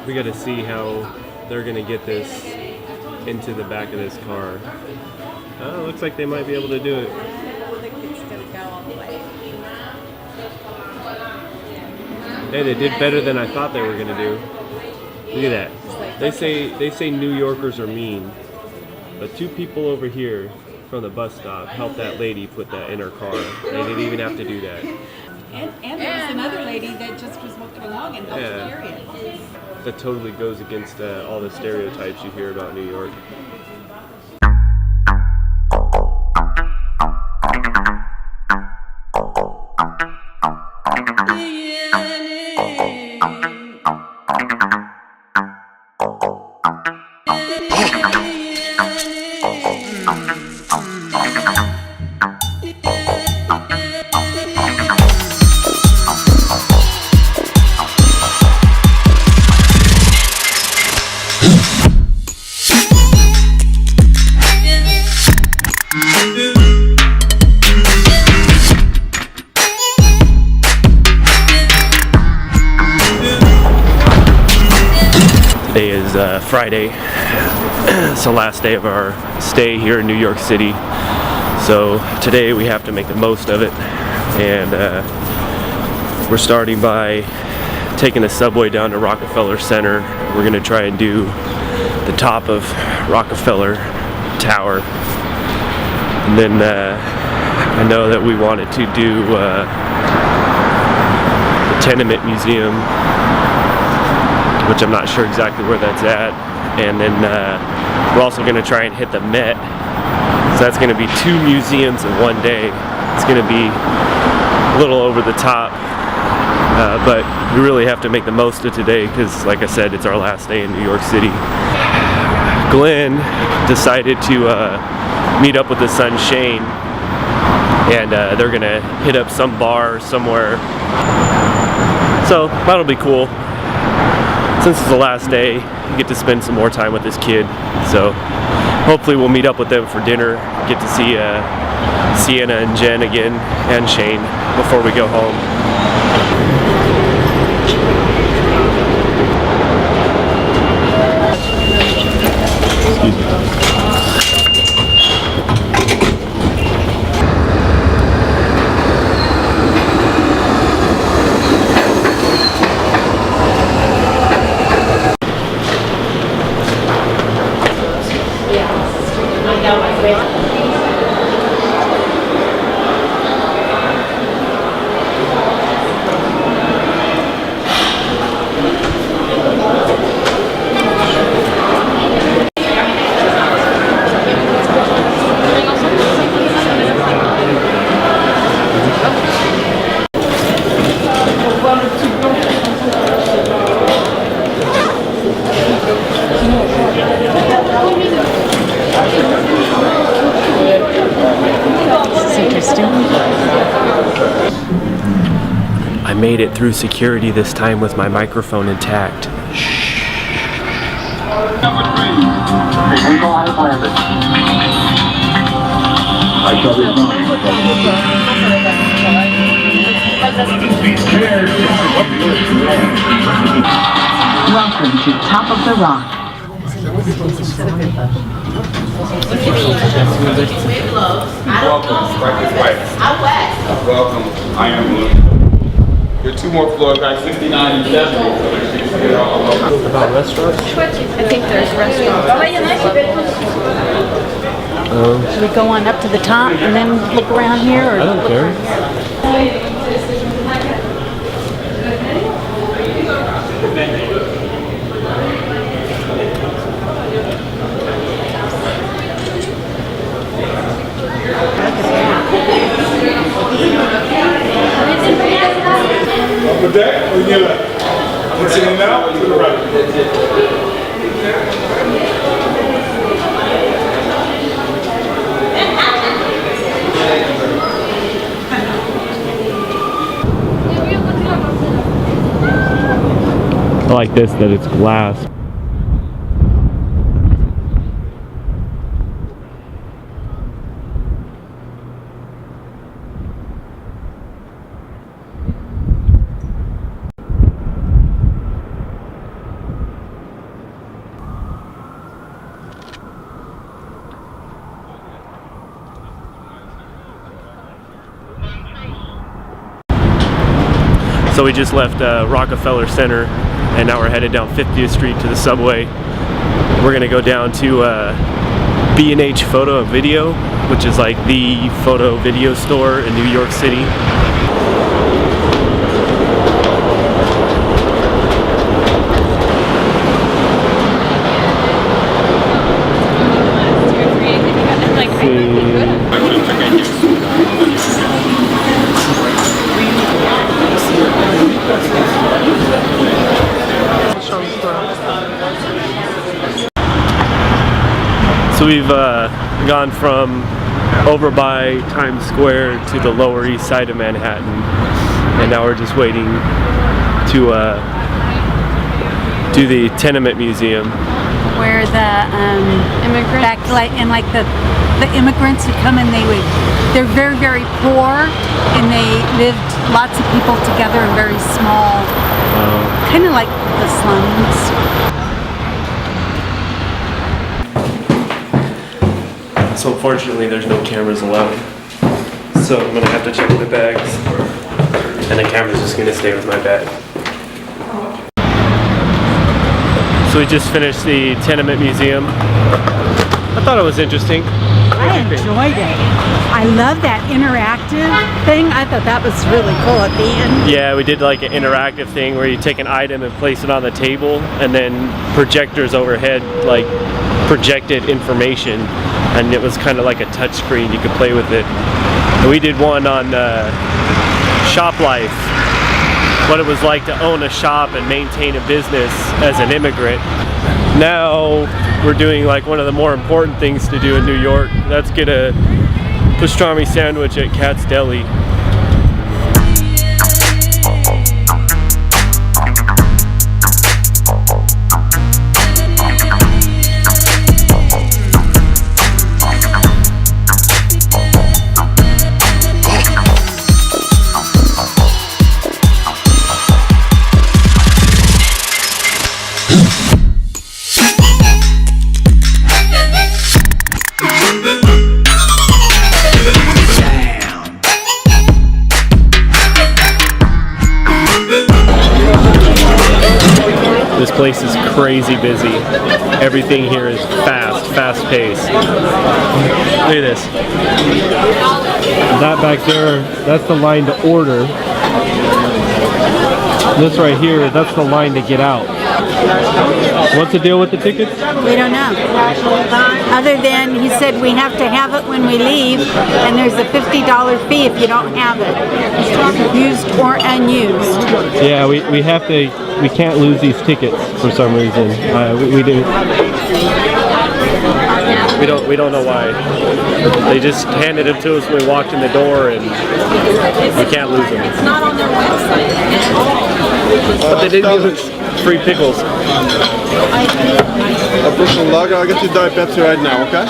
We got to see how they're going to get this into the back of this car. Oh, looks like they might be able to do it. Hey, they did better than I thought they were going to do. Look at that. They say New Yorkers are mean, but two people over here from the bus stop helped that lady put that in her car. They didn't even have to do that. And there was another lady that just was walking along and helped carry it. That totally goes against all the stereotypes you hear about New York. Today is Friday. It's the last day of our stay here in New York City. So today we have to make the most of it. And we're starting by taking the subway down to Rockefeller Center. We're going to try and do the top of Rockefeller Tower. And then I know that we wanted to do the Tenement Museum, which I'm not sure exactly where that's at. And then we're also going to try and hit the Met. So that's going to be 2 museums in one day. It's going to be a little over the top, but we really have to make the most of today because, like I said, it's our last day in New York City. Glenn decided to meet up with his son Shane, and they're going to hit up some bar somewhere. So that'll be cool. Since it's the last day, you get to spend some more time with this kid. So hopefully we'll meet up with them for dinner, get to see Sienna and Jen again, and Shane, before we go home. Excuse me. I made it through security this time with my microphone intact. Shh. Number 3. Vehicle has landed. I shall be Welcome to Top of the Rock. Welcome, right this way. Welcome, I am Blue. There are 2 more floors, guys, 69 and 70. About restaurants? I think there's restaurants. Should we go on up to the top and then look around here? Or I don't care. Upper deck or your left? What's in now or to the right? I like this, that it's glass. So we just left Rockefeller Center, and now we're headed down 50th Street to the subway. We're gonna go down to B&H Photo and Video, which is like the photo video store in New York City. So we've gone from over by Times Square to the Lower East Side of Manhattan, and now we're just waiting to do the Tenement Museum, where the immigrants, like the immigrants who come in, they're very, very poor, and they lived lots of people together in very small, kind of like the slums. So unfortunately there's no cameras allowed. So I'm gonna have to check the bags, and the camera's just gonna stay with my bag. So we just finished the Tenement Museum. I thought it was interesting. I enjoyed it. I love that interactive thing. I thought that was really cool at the end. Yeah, we did like an interactive thing where you take an item and place it on the table, and then projectors overhead like projected information, and it was kind of like a touch screen. You could play with it. And we did one on shop life, what it was like to own a shop and maintain a business as an immigrant. Now we're doing like one of the more important things to do in New York. Let's get a pastrami sandwich at Katz Deli. This place is crazy busy. Everything here is fast paced. Look at this. That back there, that's the line to order. This right here, that's the line to get out. What's the deal with the tickets? We don't know. Other than he said we have to have it when we leave, and there's a $50 fee if you don't have it, used or unused. Yeah, we have to. We can't lose these tickets for some reason. We do. We don't know why. They just handed them to us when we walked in the door, and we can't lose them. It's not on their website. But they didn't give us free pickles. Official lager. I'll get you Diet Pepsi right now, okay?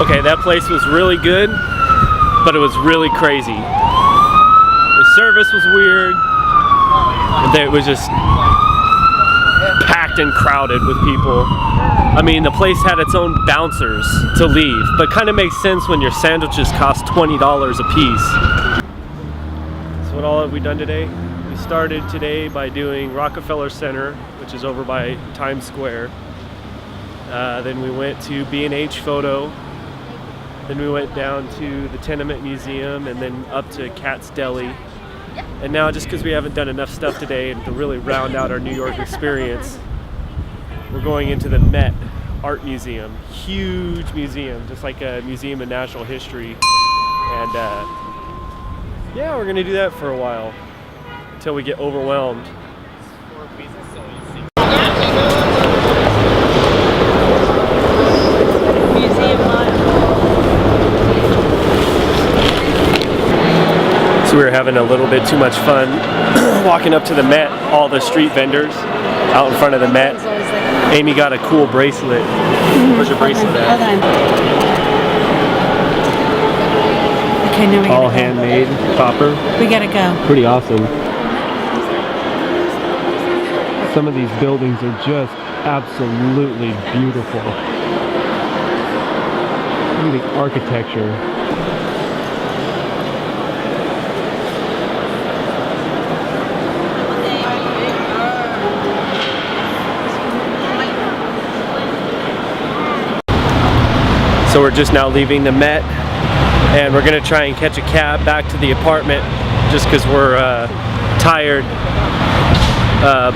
Okay, that place was really good, but it was really crazy. The service was weird. It was just packed and crowded with people. I mean, the place had its own bouncers to leave, but kind of makes sense when your sandwiches cost $20 a piece. So what all have we done today? We started today by doing Rockefeller Center, which is over by Times Square. Then we went to B&H Photo. Then we went down to the Tenement Museum, and then up to Katz Deli. And now, just because we haven't done enough stuff today and to really round out our New York experience, we're going into the Met Art Museum. Huge museum, just like a museum of natural history. And yeah, we're gonna do that for a while until we get overwhelmed. So we were having a little bit too much fun walking up to the Met, all the street vendors out in front of the Met. Amy got a cool bracelet. Where's your bracelet at? Hold on. Okay, now we All gotta go. handmade, copper. We gotta go. Pretty awesome. Some of these buildings are just absolutely beautiful. Look at the architecture. So we're just now leaving the Met, and we're gonna try and catch a cab back to the apartment just because we're tired.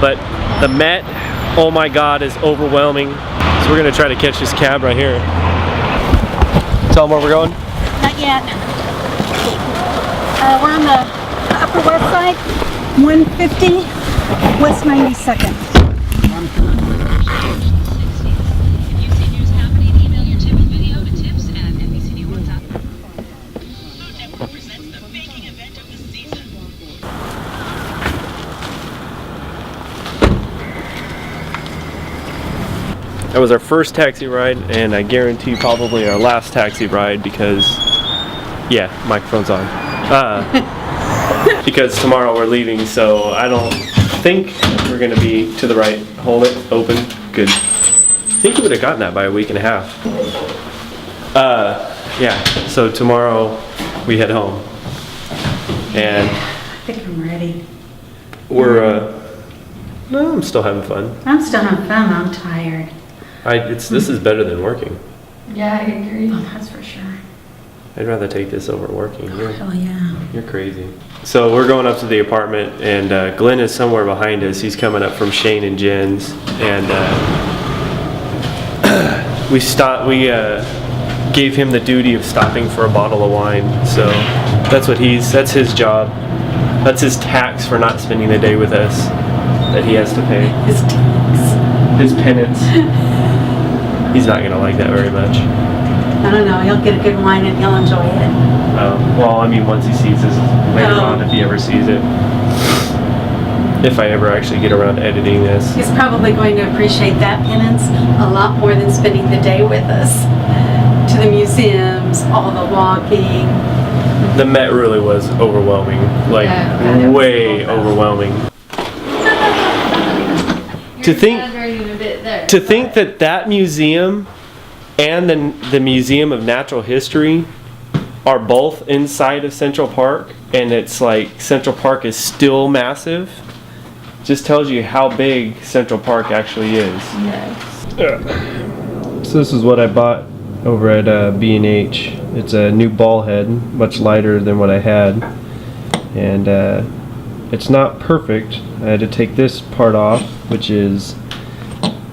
But the Met, oh my God, is overwhelming. So we're gonna try to catch this cab right here. Tell them where we're going. Not yet. We're on the Upper West Side, 150 West 92nd. That was our first taxi ride, and I guarantee probably our last taxi ride because, yeah, microphone's on. Because tomorrow we're leaving, so I don't think we're gonna be to the right. Hold it, open, good. I think we would have gotten that by a week and a half. Yeah, so tomorrow we head home. And I think I'm ready. we're, no, I'm still having fun. I'm still having fun. I'm tired. This is better than working. Yeah, I agree. Oh, that's for sure. I'd rather take this over working. Hell yeah. You're crazy. So we're going up to the apartment, and Glenn is somewhere behind us. He's coming up from Shane and Jen's, and we gave him the duty of stopping for a bottle of wine. So that's his job. That's his tax for not spending the day with us that he has to pay. His tax. His penance. He's not gonna like that very much. I don't know. He'll get a good wine and he'll enjoy it. Well, I mean, once he sees this later on, if he ever sees it. If I ever actually get around to editing this. He's probably going to appreciate that penance a lot more than spending the day with us. To the museums, all the walking. The Met really was overwhelming. Like, Yeah, way overwhelming. To think that museum and the Museum of Natural History are both inside of Central Park, and it's like Central Park is still massive, just tells you how big Central Park actually is. Yes. So this is what I bought over at B&H. It's a new ball head, much lighter than what I had, and it's not perfect. I had to take this part off, which is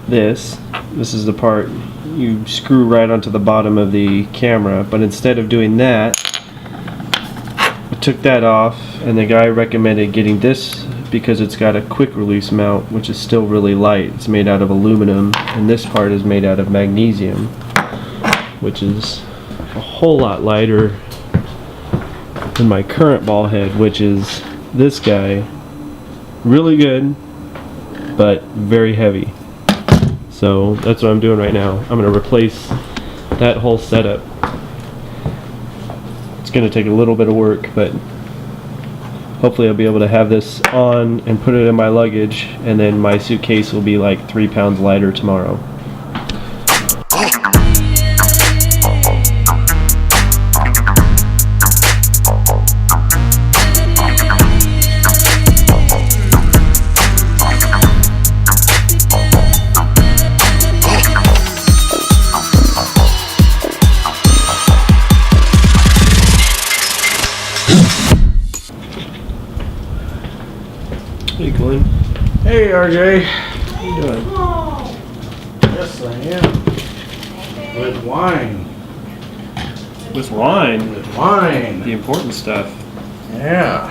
this. This is the part you screw right onto the bottom of the camera, but instead of doing that, I took that off, and the guy recommended getting this because it's got a quick release mount, which is still really light. It's made out of aluminum, and this part is made out of magnesium, which is a whole lot lighter than my current ball head, which is this guy. Really good, but very heavy. So that's what I'm doing right now. I'm going to replace that whole setup. It's going to take a little bit of work, but hopefully I'll be able to have this on and put it in my luggage, and then my suitcase will be like 3 pounds lighter tomorrow. Hey Glenn. Hey RJ, how you doing? Yes I am. With wine. With wine, With wine. the important stuff. Yeah.